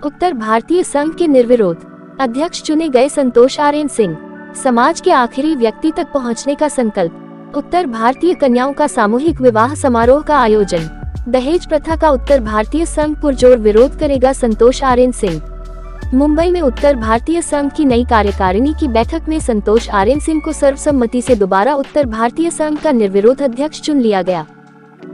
उत्तर भारतीय संघ के निर्विरोध अध्यक्ष चुने गए संतोष आर्यन सिंह। समाज के आखिरी व्यक्ति तक पहुंचने का संकल्प। उत्तर भारतीय कन्याओं का सामूहिक विवाह समारोह का आयोजन। दहेज प्रथा का उत्तर भारतीय संघ पुरजोर विरोध करेगा, संतोष आर्यन सिंह। मुंबई में उत्तर भारतीय संघ की नई कार्यकारिणी की बैठक में संतोष आर्यन सिंह को सर्वसम्मति से दोबारा उत्तर भारतीय संघ का निर्विरोध अध्यक्ष चुन लिया गया।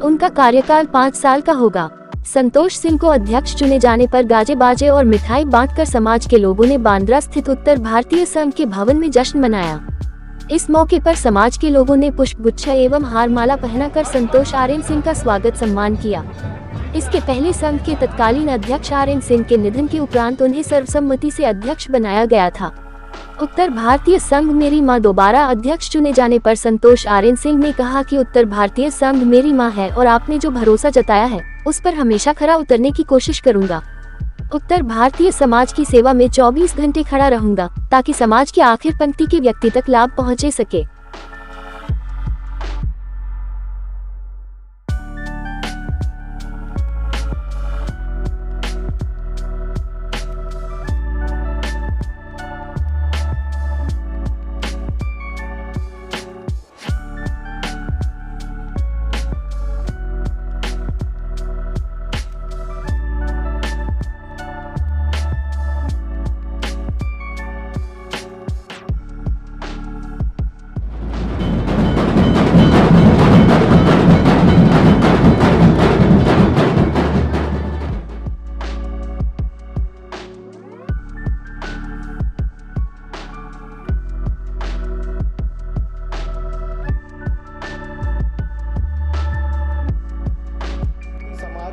उनका कार्यकाल 5 साल का होगा। संतोष सिंह को अध्यक्ष चुने जाने पर गाजे बाजे और मिठाई बांटकर समाज के लोगों ने बांद्रा स्थित उत्तर भारतीय संघ के भवन में जश्न मनाया। इस मौके पर समाज के लोगों ने पुष्पगुच्छा एवं हारमाला पहनाकर संतोष आर्यन सिंह का स्वागत सम्मान किया। इसके पहले संघ के तत्कालीन अध्यक्ष आर्यन सिंह के निधन के उपरांत उन्हें सर्वसम्मति से अध्यक्ष बनाया गया था। उत्तर भारतीय संघ मेरी मां दोबारा अध्यक्ष चुने जाने पर संतोष आर्यन सिंह ने कहा कि उत्तर भारतीय संघ मेरी मां है और आपने जो भरोसा जताया है उस पर हमेशा खरा उतरने की कोशिश करूंगा। उत्तर भारतीय समाज की सेवा में 24 घंटे खड़ा रहूंगा ताकि समाज की आखिर पंक्ति के व्यक्ति तक लाभ पहुंचे सके।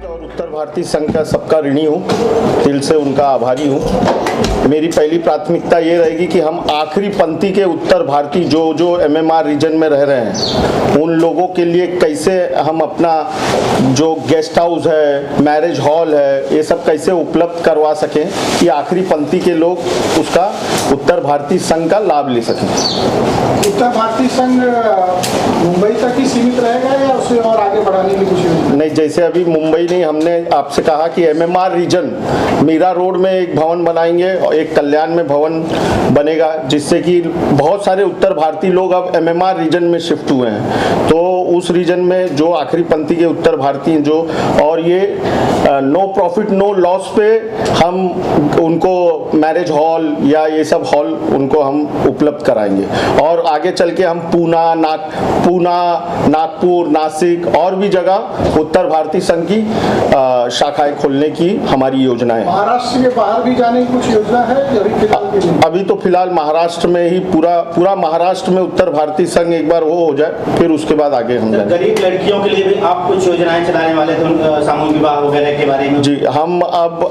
और उत्तर भारतीय संघ का सबका ऋणी हूँ, दिल से उनका आभारी हूँ। मेरी पहली प्राथमिकता ये रहेगी कि हम आखिरी पंक्ति के उत्तर भारतीय जो एमएमआर रीजन में रह रहे हैं उन लोगों के लिए कैसे हम अपना जो गेस्ट हाउस है, मैरिज हॉल है, ये सब कैसे उपलब्ध करवा सकें कि आखिरी पंक्ति के लोग उसका उत्तर भारतीय संघ का लाभ ले सकें। उत्तर भारतीय संघ मुंबई तक ही सीमित रहेगा या उसे और आगे बढ़ाने की कोशिश? नहीं, जैसे अभी मुंबई नहीं, हमने आपसे कहा कि एमएमआर रीजन मीरा रोड में एक भवन बनाएंगे और एक कल्याण में भवन बनेगा, जिससे कि बहुत सारे उत्तर भारतीय लोग अब एमएमआर रीजन में शिफ्ट हुए हैं। तो उस रीजन में जो आखिरी पंक्ति के उत्तर भारतीय जो, और ये नो प्रॉफिट नो लॉस पे हम उनको मैरिज हॉल या ये सब हॉल उनको हम उपलब्ध कराएंगे। और आगे चल के हम पूना, नागपुर, नासिक और भी जगह उत्तर भारतीय संघ की शाखाएं खोलने की हमारी योजना है। महाराष्ट्र के बाहर भी जाने की कुछ योजना है? अभी तो फिलहाल महाराष्ट्र में ही पूरा महाराष्ट्र में उत्तर भारतीय संघ एक बार वो हो जाए, फिर उसके बाद आगे हम जाएंगे। गरीब लड़कियों के लिए भी आप कुछ योजनाएं चलाने वाले थे, सामूहिक विवाह वगैरह के बारे में? जी, हम अब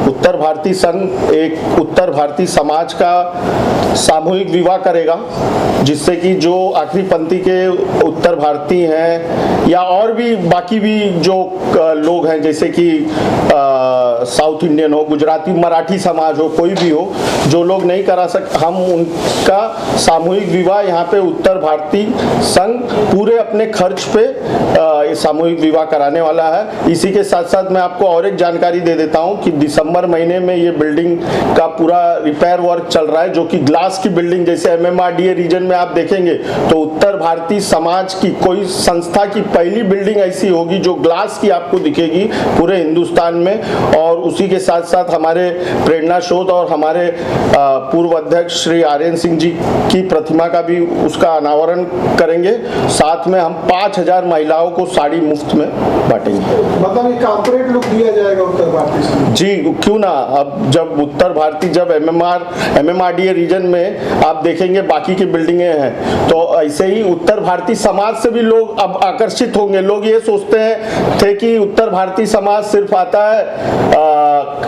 उत्तर भारतीय संघ एक उत्तर भारतीय समाज का सामूहिक विवाह करेगा, जिससे कि जो आखिरी पंक्ति के उत्तर भारतीय हैं या और भी बाकी भी जो लोग हैं, जैसे कि साउथ इंडियन हो, गुजराती, मराठी समाज हो, कोई भी हो, जो लोग नहीं करा सकते, हम उनका सामूहिक विवाह यहाँ पे उत्तर भारतीय संघ पूरे अपने खर्च पे सामूहिक विवाह कराने वाला है। इसी के साथ साथ मैं आपको और एक जानकारी दे देता हूँ कि दिसंबर महीने में ये बिल्डिंग का पूरा रिपेयर वर्क चल रहा है, जो कि ग्लास की बिल्डिंग, जैसे एमएमआरडीए रीजन में आप देखेंगे तो उत्तर भारतीय समाज की कोई संस्था की पहली बिल्डिंग ऐसी होगी जो ग्लास की आपको दिखेगी पूरे हिंदुस्तान में। और उसी के साथ साथ हमारे प्रेरणा शोध और हमारे पूर्व अध्यक्ष श्री आर्यन सिंह जी की प्रतिमा का भी उसका अनावरण करेंगे। साथ में हम 5000 महिलाओं को साड़ी मुफ्त में बांटेंगे। मतलब एक कॉर्पोरेट लुक दिया जाएगा उत्तर भारतीय? जी, क्यों ना। अब जब उत्तर भारतीय जब एमएमआरडीए रीजन में आप देखेंगे बाकी की बिल्डिंगें हैं, तो ऐसे ही उत्तर भारतीय समाज से भी लोग अब आकर्षित होंगे। लोग ये सोचते हैं कि उत्तर भारतीय समाज सिर्फ आता है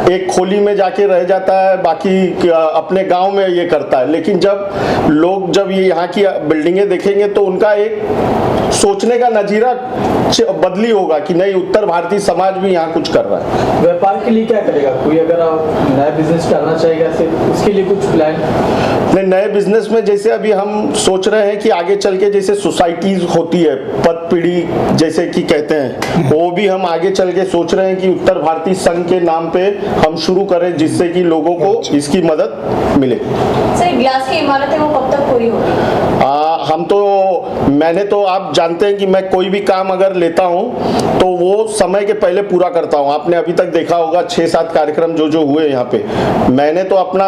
एक खोली में जाके रह जाता है, बाकी अपने गांव में ये करता है, लेकिन जब लोग जब ये यहाँ की बिल्डिंगें देखेंगे तो उनका एक सोचने का नजीरा बदली होगा कि नहीं, उत्तर भारतीय समाज भी यहाँ कुछ कर रहा है। व्यापार के लिए क्या करेगा? कोई अगर आप नया बिजनेस करना चाहेगा उसके लिए कुछ प्लान? नहीं, नए बिजनेस में जैसे अभी हम सोच रहे हैं कि आगे चल के जैसे सोसाइटीज होती है, पद पीढ़ी जैसे कि कहते हैं, वो भी हम आगे चल के सोच रहे हैं कि उत्तर भारतीय संघ के नाम पे हम शुरू करें, जिससे कि लोगों को इसकी मदद मिले। सर, ग्लास की इमारत है वो कब तक पूरी होगी? मैंने तो आप जानते हैं कि मैं कोई भी काम अगर लेता हूं तो वो समय के पहले पूरा करता हूं। आपने अभी तक देखा होगा 6-7 कार्यक्रम जो हुए यहाँ पे, मैंने तो अपना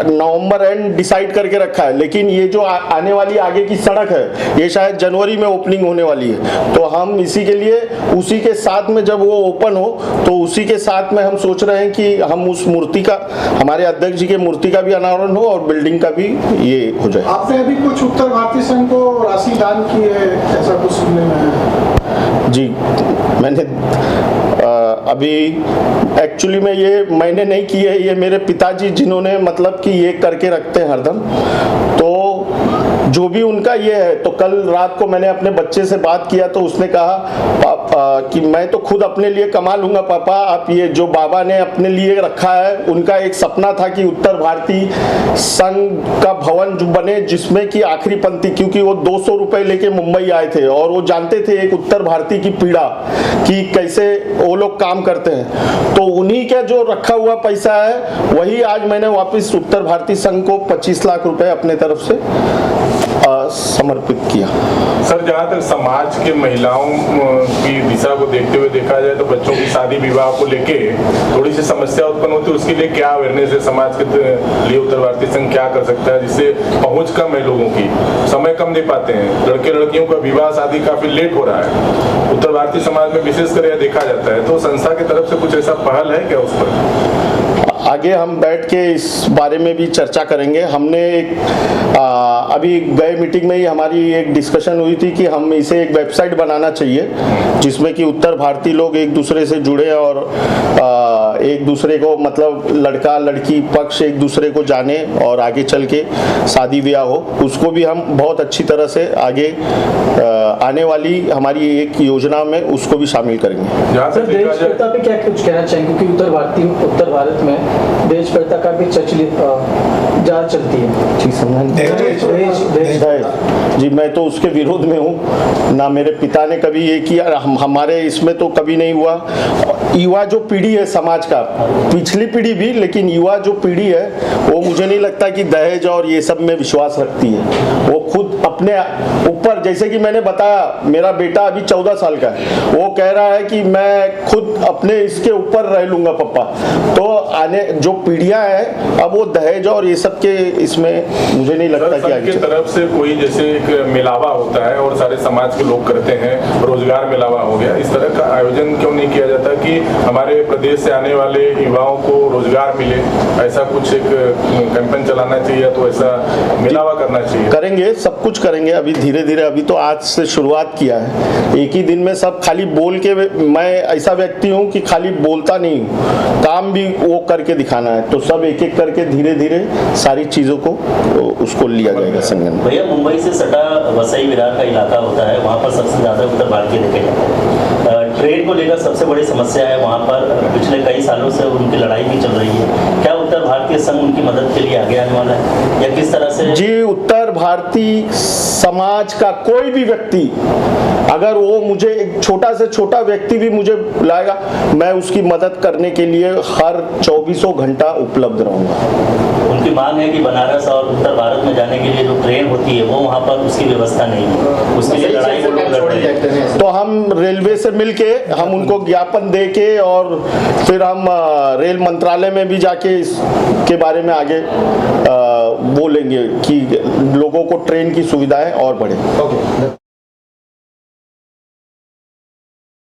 नवंबर एंड डिसाइड करके रखा है, लेकिन ये जो आने वाली आगे की सड़क है ये शायद जनवरी में ओपनिंग होने वाली है। तो हम इसी के लिए उसी के साथ में जब वो ओपन हो तो उसी के साथ में हम सोच रहे हैं कि हम उस मूर्ति का, हमारे अध्यक्ष जी के मूर्ति का भी अनावरण हो और बिल्डिंग का भी ये हो जाए। आपने अभी कुछ उत्तर भारतीय संघ को राशि दान की है, ऐसा कुछ सुनने में है? जी, मैंने अभी एक्चुअली में ये मैंने नहीं की है, ये मेरे पिताजी जिन्होंने मतलब कि ये करके रखते हैं हरदम, तो जो भी उनका ये है। तो कल रात को मैंने अपने बच्चे से बात किया तो उसने कहा कि मैं तो खुद अपने लिए कमा लूंगा पापा, आप ये जो बाबा ने अपने लिए रखा है, उनका एक सपना था कि उत्तर भारतीय संघ का भवन जो बने जिसमें कि आखिरी पंक्ति, क्योंकि वो 200 रुपए लेके मुंबई आए थे और वो जानते थे एक उत्तर भारतीय की पीड़ा कि कैसे वो लोग काम करते हैं, तो उन्हीं का जो रखा हुआ पैसा है वही आज मैंने वापस उत्तर भारतीय संघ को 25 लाख रुपए अपने तरफ से समर्पित किया। सर, जहाँ तक समाज के महिलाओं की दिशा को देखते हुए देखा जाए तो बच्चों की शादी विवाह को लेके थोड़ी सी समस्या उत्पन्न होती है, उसके लिए क्या अवेयरनेस है समाज के लिए? उत्तर भारतीय संघ क्या कर सकता है जिससे पहुंच कम है लोगों की, समय कम दे पाते हैं, लड़के लड़कियों का विवाह शादी काफी लेट हो रहा है उत्तर भारतीय समाज में विशेषकर यह देखा जाता है, तो संस्था की तरफ से कुछ ऐसा पहल है क्या उस पर? आगे हम बैठ के इस बारे में भी चर्चा करेंगे। हमने एक अभी गए मीटिंग में ही हमारी एक डिस्कशन हुई थी कि हम इसे एक वेबसाइट बनाना चाहिए जिसमें कि उत्तर भारतीय लोग एक दूसरे से जुड़े और एक दूसरे को मतलब लड़का लड़की पक्ष एक दूसरे को जाने और आगे चल के शादी ब्याह हो। उसको भी हम बहुत अच्छी तरह से आगे आने वाली हमारी एक योजना में उसको भी शामिल करेंगे। सर, देश प्रथा पे क्या कुछ कहना चाहेंगे, क्योंकि उत्तर भारत में देश प्रथा का भी ज़्यादा चलती है? ठीक समझा। जी, मैं तो उसके विरोध में हूँ, ना मेरे पिता ने कभी ये किया, हमारे इसमें तो कभी नहीं हुआ। युवा जो पीढ़ी है समाज का, पिछली पीढ़ी भी, लेकिन युवा जो पीढ़ी है वो मुझे नहीं लगता कि दहेज और ये सब में विश्वास रखती है। वो खुद अपने ऊपर, जैसे कि मैंने बताया, मेरा बेटा अभी 14 साल का है, वो कह रहा है कि मैं खुद अपने इसके ऊपर रह लूंगा पापा। तो आने जो पीढ़ियां हैं अब वो दहेज और ये सब के इसमें मुझे नहीं लगता कि आगे तरफ से कोई जैसे एक मिलावा होता है और सारे समाज के लोग करते हैं, रोजगार मिलावा हो गया, इस तरह का आयोजन क्यों नहीं किया जाता कि हमारे प्रदेश से आने वाले युवाओं को रोजगार मिले? ऐसा कुछ एक कैंपेन चलाना चाहिए, तो ऐसा मिलावा करना चाहिए। करेंगे, सब कुछ करेंगे अभी धीरे धीरे। अभी तो आज से शुरुआत किया है, एक ही दिन में सब खाली बोल के, मैं ऐसा व्यक्ति हूँ कि खाली बोलता नहीं हूँ, काम भी वो करके दिखाना है। तो सब एक एक करके धीरे धीरे सारी चीजों को उसको लिया जाएगा संगठन। भैया, मुंबई से सटा वसई विरार का इलाका होता है, वहाँ पर सबसे ज्यादा उत्तर भारतीय देखे जाते हैं। ट्रेड को लेकर सबसे बड़ी समस्या है वहाँ पर, पिछले कई सालों से उनकी लड़ाई भी चल रही है। क्या उत्तर भारतीय संघ उनकी मदद के लिए आगे आने वाला है या किस तरह से? जी, उत्तर भारतीय समाज का कोई भी व्यक्ति अगर वो मुझे, एक छोटा से छोटा व्यक्ति भी मुझे बुलाएगा, मैं उसकी मदद करने के लिए हर 24 घंटा उपलब्ध रहूंगा। उनकी मांग है कि बनारस और उत्तर भारत में जाने के लिए जो ट्रेन होती है वो वहाँ पर उसकी व्यवस्था नहीं है, उसके लिए लड़ाई वो लोग लड़ रहे हैं। तो हम रेलवे से मिलके हम उनको ज्ञापन दे के और फिर हम रेल मंत्रालय में भी जाके इसके बारे में आगे बोलेंगे कि लोगों को ट्रेन की सुविधाएं और बढ़े।